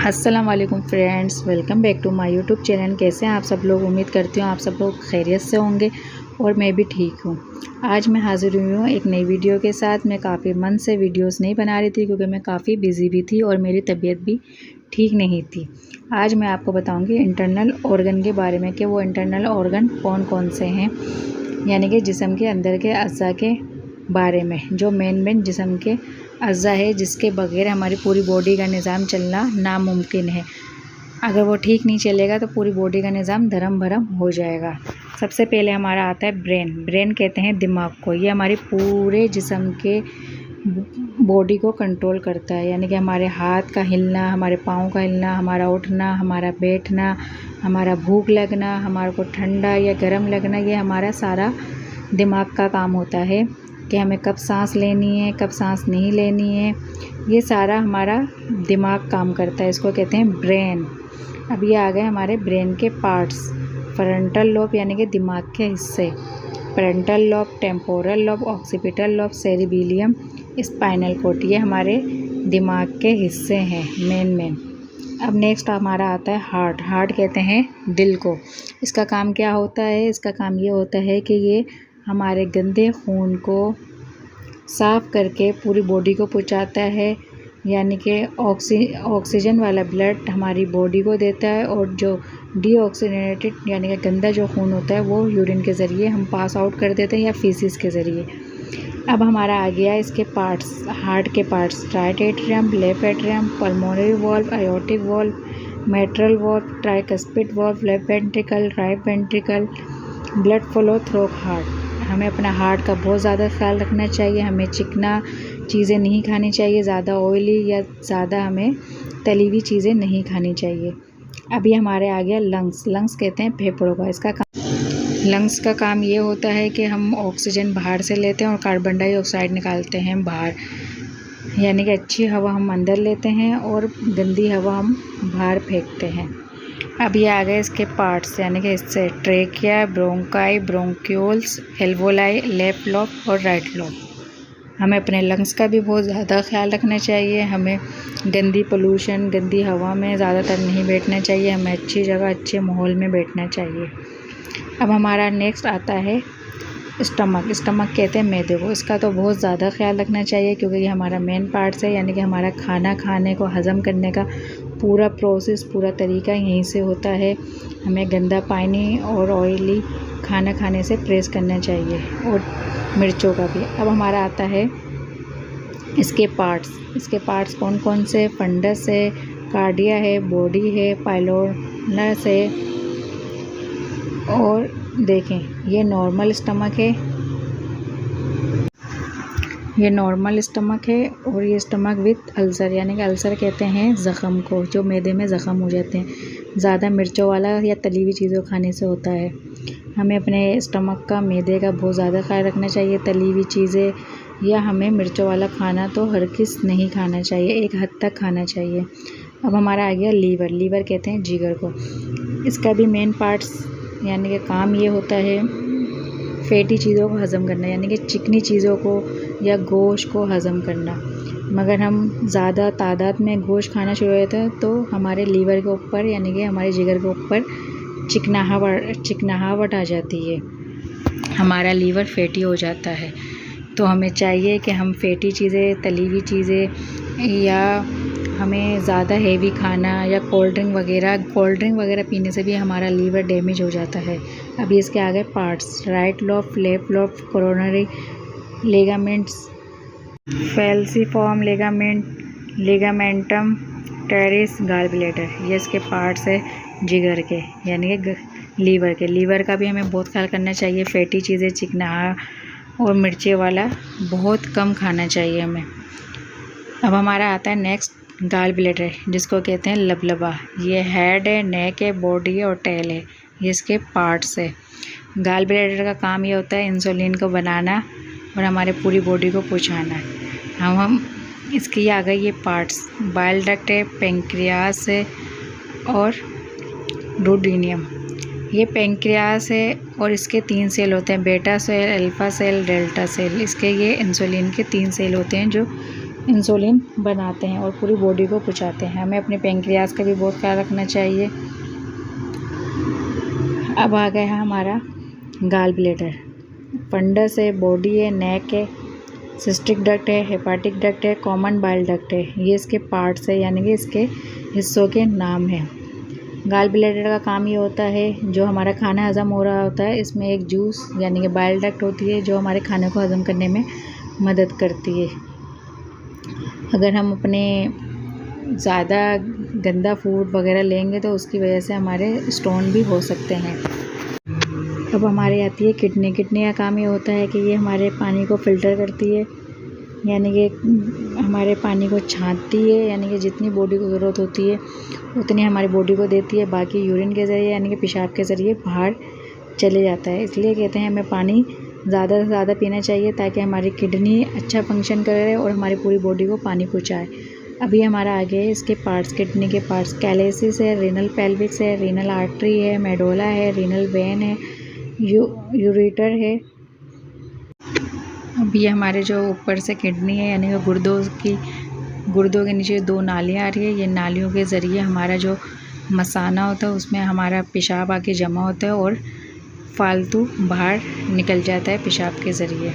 अस्सलाम वालेकुम friends, welcome back to my YouTube channel. कैसे हैं आप सब लोग? उम्मीद करती हूँ आप सब लोग खैरियत से होंगे और मैं भी ठीक हूँ। आज मैं हाज़िर हुई हूँ एक नई वीडियो के साथ। मैं काफ़ी मन से वीडियोस नहीं बना रही थी क्योंकि मैं काफ़ी बिज़ी भी थी और मेरी तबीयत भी ठीक नहीं थी। आज मैं आपको बताऊँगी इंटरनल ऑर्गन के बारे में कि वो इंटरनल ऑर्गन कौन कौन से हैं, यानी कि जिस्म के अंदर के अज़्ज़ा के बारे में, जो मेन जिस्म के अज़्ज़ा है जिसके बगैर हमारी पूरी बॉडी का निज़ाम चलना नामुमकिन है। अगर वो ठीक नहीं चलेगा तो पूरी बॉडी का निज़ाम धर्म भरम हो जाएगा। सबसे पहले हमारा आता है ब्रेन। ब्रेन कहते हैं दिमाग को। ये हमारी पूरे जिस्म के बॉडी को कंट्रोल करता है, यानी कि हमारे हाथ का हिलना, हमारे पाँव का हिलना, हमारा उठना, हमारा बैठना, हमारा भूख लगना, हमारे को ठंडा या गर्म लगना, ये हमारा सारा दिमाग का काम होता है कि हमें कब सांस लेनी है, कब सांस नहीं लेनी है। ये सारा हमारा दिमाग काम करता है, इसको कहते हैं ब्रेन। अब ये आ गए हमारे ब्रेन के पार्ट्स। फ्रंटल लोब यानी कि दिमाग के हिस्से, frontal lobe, temporal lobe, occipital lobe, cerebellum, spinal cord, ये हमारे दिमाग के हिस्से हैं मेन। अब नेक्स्ट हमारा आता है हार्ट। हार्ट कहते हैं दिल को। इसका काम क्या होता है? इसका काम ये होता है कि ये हमारे गंदे खून को साफ़ करके पूरी बॉडी को पहुंचाता है, यानी कि ऑक्सीजन वाला ब्लड हमारी बॉडी को देता है, और जो डीऑक्सीजनेटेड यानी कि गंदा जो खून होता है वो यूरिन के ज़रिए हम पास आउट कर देते हैं या फीसिस के ज़रिए। अब हमारा आ गया इसके पार्ट्स, हार्ट के parts. Right atrium, left atrium, pulmonary valve, aortic valve, mitral valve, tricuspid valve, left ventricle, right ventricle, blood flow through heart. हमें अपना हार्ट का बहुत ज़्यादा ख्याल रखना चाहिए। हमें चिकना चीज़ें नहीं खानी चाहिए, ज़्यादा ऑयली या ज़्यादा हमें तली हुई चीज़ें नहीं खानी चाहिए। अभी हमारे आ गया लंग्स। लंग्स कहते हैं फेफड़ों का। लंग्स का काम ये होता है कि हम ऑक्सीजन बाहर से लेते हैं और कार्बन डाइऑक्साइड निकालते हैं बाहर, यानी कि अच्छी हवा हम अंदर लेते हैं और गंदी हवा हम बाहर फेंकते हैं। अब ये आ गए इसके पार्ट्स, यानी कि इससे trachea, bronchi, bronchioles, alveoli, left lobe और राइट लोब। हमें अपने लंग्स का भी बहुत ज़्यादा ख्याल रखना चाहिए। हमें गंदी पोल्यूशन, गंदी हवा में ज़्यादातर नहीं बैठना चाहिए। हमें अच्छी जगह, अच्छे माहौल में बैठना चाहिए। अब हमारा नेक्स्ट आता है स्टमक। स्टमक कहते हैं मैदे को। इसका तो बहुत ज़्यादा ख्याल रखना चाहिए क्योंकि ये हमारा मेन पार्ट्स है, यानी कि हमारा खाना खाने को हज़म करने का पूरा प्रोसेस, पूरा तरीका यहीं से होता है। हमें गंदा पानी और ऑयली खाना खाने से परहेज़ करना चाहिए, और मिर्चों का भी। अब हमारा आता है इसके पार्ट्स। इसके पार्ट्स कौन कौन से? फंडस है, कार्डिया है, बॉडी है, पाइलोनस है, और देखें ये नॉर्मल स्टमक है, ये नॉर्मल स्टमक है, और ये स्टमक विथ अल्सर, यानी कि अल्सर कहते हैं ज़ख़म को, जो मैदे में ज़ख़म हो जाते हैं ज़्यादा मिर्चों वाला या तली हुई चीज़ों खाने से होता है। हमें अपने स्टमक का, मैदे का बहुत ज़्यादा ख्याल रखना चाहिए। तली हुई चीज़ें या हमें मिर्चों वाला खाना तो हर किस नहीं खाना चाहिए, एक हद तक खाना चाहिए। अब हमारा आ गया लीवर। लीवर कहते हैं जिगर को। इसका भी मेन पार्ट्स, यानी कि काम ये होता है फैटी चीज़ों को हज़म करना, यानी कि चिकनी चीज़ों को या गोश्त को हज़म करना। मगर हम ज़्यादा तादाद में गोश्त खाना शुरू हो जाता है तो हमारे लीवर के ऊपर, यानी कि हमारे जिगर के ऊपर चिकनाहट आ जाती है, हमारा लीवर फैटी हो जाता है। तो हमें चाहिए कि हम फैटी चीज़ें, तली हुई चीज़ें, या हमें ज़्यादा हेवी खाना या कोल्ड ड्रिंक वगैरह पीने से भी हमारा लीवर डैमेज हो जाता है। अभी इसके आगे parts. Right lobe, left lobe, coronary ligaments, falciform ligament, ligamentum teres, gall bladder, ये इसके पार्ट्स है जिगर के, यानी कि लीवर के। लीवर का भी हमें बहुत ख्याल करना चाहिए। फैटी चीज़ें, चिकनाहा और मिर्ची वाला बहुत कम खाना चाहिए हमें। अब हमारा आता है नेक्स्ट गॉल ब्लैडर, जिसको कहते हैं लबलबा। ये हेड है, नेक है, बॉडी है और टेल है, ये इसके पार्ट्स है। गॉल ब्लैडर का काम ये होता है इंसुलिन को बनाना और हमारे पूरी बॉडी को पहुँचाना। हम इसकी आ गई ये पार्ट्स। बाइल डक्ट है, पेंक्रियास है और डुोडेनियम। ये पेंक्रियास है और इसके 3 सेल होते हैं, beta cell, alpha cell, delta cell. इसके ये इंसुलिन के 3 सेल होते हैं जो इंसुलिन बनाते हैं और पूरी बॉडी को पहुँचाते हैं। हमें अपने पेंक्रियाज का भी बहुत ख्याल रखना चाहिए। अब आ गया है हमारा गाल ब्लैडर। फंडस है, बॉडी है, नेक है, सिस्टिक डक्ट है, हेपाटिक डक्ट है, कॉमन बाइल डक्ट है। ये इसके पार्ट्स है, यानी कि इसके हिस्सों के नाम हैं। गाल ब्लैडर का काम ये होता है, जो हमारा खाना हज़म हो रहा होता है, इसमें एक जूस यानी कि बाइल डक्ट होती है जो हमारे खाने को हज़म करने में मदद करती है। अगर हम अपने ज़्यादा गंदा फूड वगैरह लेंगे तो उसकी वजह से हमारे स्टोन भी हो सकते हैं। अब हमारी आती है किडनी। किडनी का काम ये होता है कि ये हमारे पानी को फ़िल्टर करती है, यानी कि हमारे पानी को छांटती है, यानी कि जितनी बॉडी को ज़रूरत होती है उतनी हमारी बॉडी को देती है। बाकी यूरिन के ज़रिए यानी कि पेशाब के ज़रिए बाहर चले जाता है। इसलिए कहते हैं हमें पानी ज़्यादा से ज़्यादा पीना चाहिए ताकि हमारी किडनी अच्छा फंक्शन करे और हमारी पूरी बॉडी को पानी पहुँचाए। अभी हमारा आगे है इसके पार्ट्स, किडनी के पार्ट्स। कैलेसिस है, रीनल पेल्विक्स है, रीनल आर्टरी है, मेडोला है, रीनल वेन है, यूरेटर है। अब ये हमारे जो ऊपर से किडनी है यानी कि गुर्दों के नीचे 2 नालियाँ आ रही है। ये नालियों के ज़रिए हमारा जो मसाना होता है उसमें हमारा पेशाब आके जमा होता है और फालतू बाहर निकल जाता है पेशाब के ज़रिए।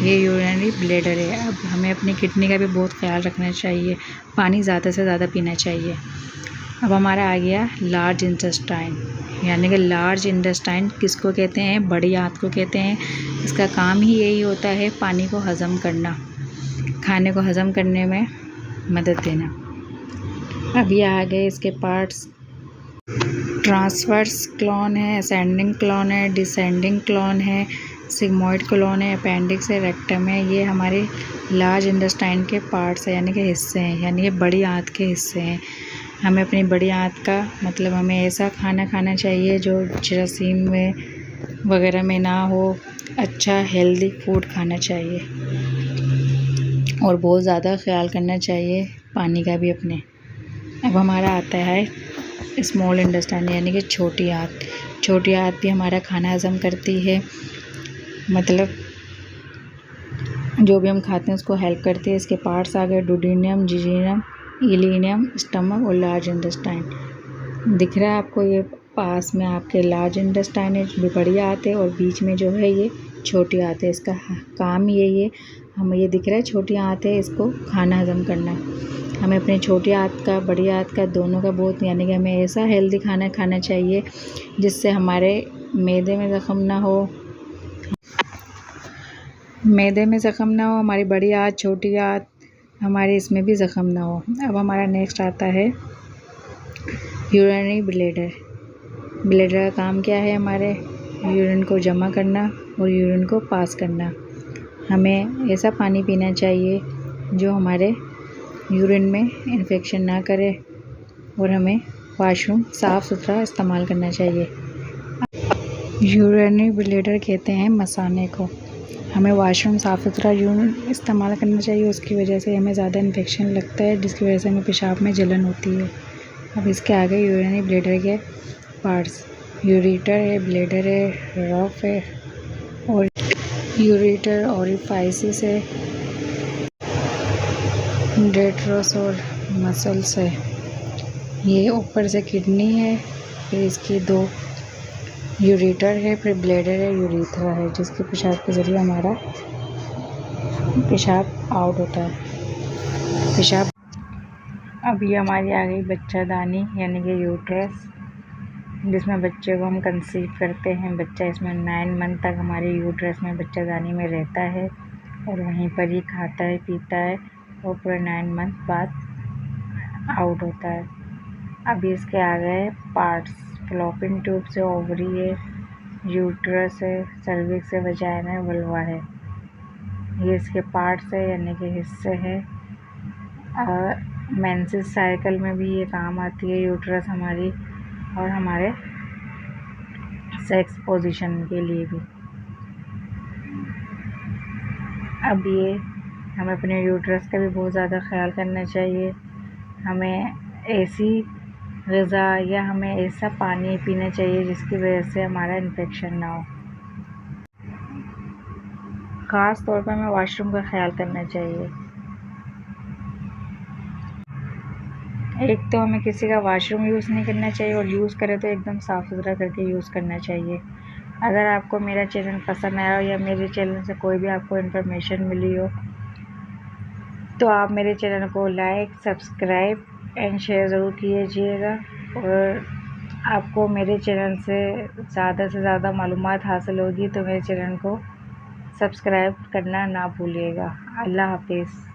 ये यूरिनरी ब्लैडर है। अब हमें अपनी किडनी का भी बहुत ख्याल रखना चाहिए, पानी ज़्यादा से ज़्यादा पीना चाहिए। अब हमारा आ गया लार्ज इंटेस्टाइन, यानी कि लार्ज इंटेस्टाइन किसको कहते हैं? बड़ी आंत को कहते हैं। इसका काम ही यही होता है पानी को हज़म करना, खाने को हज़म करने में मदद देना। अब ये आ गए इसके पार्ट्स। ट्रांसवर्स क्लोन है, असेंडिंग क्लोन है, डिसेंडिंग क्लोन है, सिग्मोइड क्लोन है, अपेंडिक्स है, रेक्टम है। ये हमारे लार्ज इंटेस्टाइन के पार्ट्स हैं, यानी कि हिस्से हैं, यानी कि बड़ी आंत के हिस्से हैं। हमें अपनी बड़ी आंत का मतलब हमें ऐसा खाना खाना चाहिए जो जरासीम में वगैरह में ना हो। अच्छा हेल्दी फूड खाना चाहिए और बहुत ज़्यादा ख्याल करना चाहिए पानी का भी अपने। अब हमारा आता है स्मॉल इंटेस्टाइन यानी कि छोटी आंत। छोटी आंत भी हमारा खाना हज़म करती है, मतलब जो भी हम खाते हैं उसको हेल्प करती है। इसके पार्ट्स आ गए डुोडेनम, जिजीनम, इलिनियम, स्टमक और लार्ज इंटेस्टाइन। दिख रहा है आपको? ये पास में आपके लार्ज इंटेस्टाइन है जो बड़ी आंत है और बीच में जो है ये छोटी आंत है। इसका काम यही है, हमें ये दिख रहा है छोटी आंत है, इसको खाना हज़म करना। हमें अपनी छोटी आंत का, बड़ी आंत का, दोनों का बहुत, यानी कि हमें ऐसा हेल्दी खाना खाना चाहिए जिससे हमारे मैदे में ज़ख्म ना हो, हमारी बड़ी आंत, छोटी आंत, हमारे इसमें भी ज़ख्म ना हो। अब हमारा नेक्स्ट आता है यूरिनरी ब्लैडर। ब्लैडर का काम क्या है? हमारे यूरिन को जमा करना और यूरिन को पास करना। हमें ऐसा पानी पीना चाहिए जो हमारे यूरिन में इन्फेक्शन ना करे और हमें वॉशरूम साफ़ सुथरा इस्तेमाल करना चाहिए। यूरिनरी ब्लैडर कहते हैं मसाने को। हमें वॉशरूम साफ़ सुथरा यूरिन इस्तेमाल करना चाहिए, उसकी वजह से हमें ज़्यादा इन्फेक्शन लगता है जिसकी वजह से हमें पेशाब में जलन होती है। अब इसके आगे यूरिनरी ब्लैडर के पार्ट्स। यूरेटर है, ब्लैडर है, रफ है और यूरेटर ओरिफाइसिस है, डेट्रोस और मसल्स है। ये ऊपर से किडनी है, फिर इसकी 2 यूरेटर है, फिर ब्लैडर है, यूरेथ्रा है जिसके पेशाब के ज़रिए हमारा पेशाब आउट होता है। पेशाब। अब ये हमारी आ गई बच्चादानी यानी कि यूट्रस, जिसमें बच्चे को हम कंसीव करते हैं। बच्चा इसमें 9 मंथ तक हमारे यूट्रस में बच्चादानी में रहता है और वहीं पर ही खाता है, पीता है और पूरे 9 मंथ बाद आउट होता है। अब इसके आ गए पार्ट्स। फ्लोपिंग ट्यूब से ओवरी है, यूट्रस है, सर्विक्स है, वजाइना है, वल्वा है। ये इसके पार्ट्स है यानी कि हिस्से हैं। मेंसेस साइकिल में भी ये काम आती है यूट्रस हमारी, और हमारे सेक्स पोजीशन के लिए भी। अब ये हमें अपने यूट्रस का भी बहुत ज़्यादा ख्याल करना चाहिए। हमें ऐसी ग़िज़ा या हमें ऐसा पानी पीना चाहिए जिसकी वजह से हमारा इन्फेक्शन ना हो। ख़ास तौर पर हमें वॉशरूम का ख्याल करना चाहिए। एक तो हमें किसी का वॉशरूम यूज़ नहीं करना चाहिए और यूज़ करें तो एकदम साफ़ सुथरा करके यूज़ करना चाहिए। अगर आपको मेरा चैनल पसंद आया हो या मेरे चैनल से कोई भी आपको इन्फॉर्मेशन मिली हो तो आप मेरे चैनल को लाइक, सब्सक्राइब एंड शेयर ज़रूर कीजिएगा। और आपको मेरे चैनल से ज़्यादा मालूमात हासिल होगी तो मेरे चैनल को सब्सक्राइब करना ना भूलिएगा। अल्लाह हाफिज़।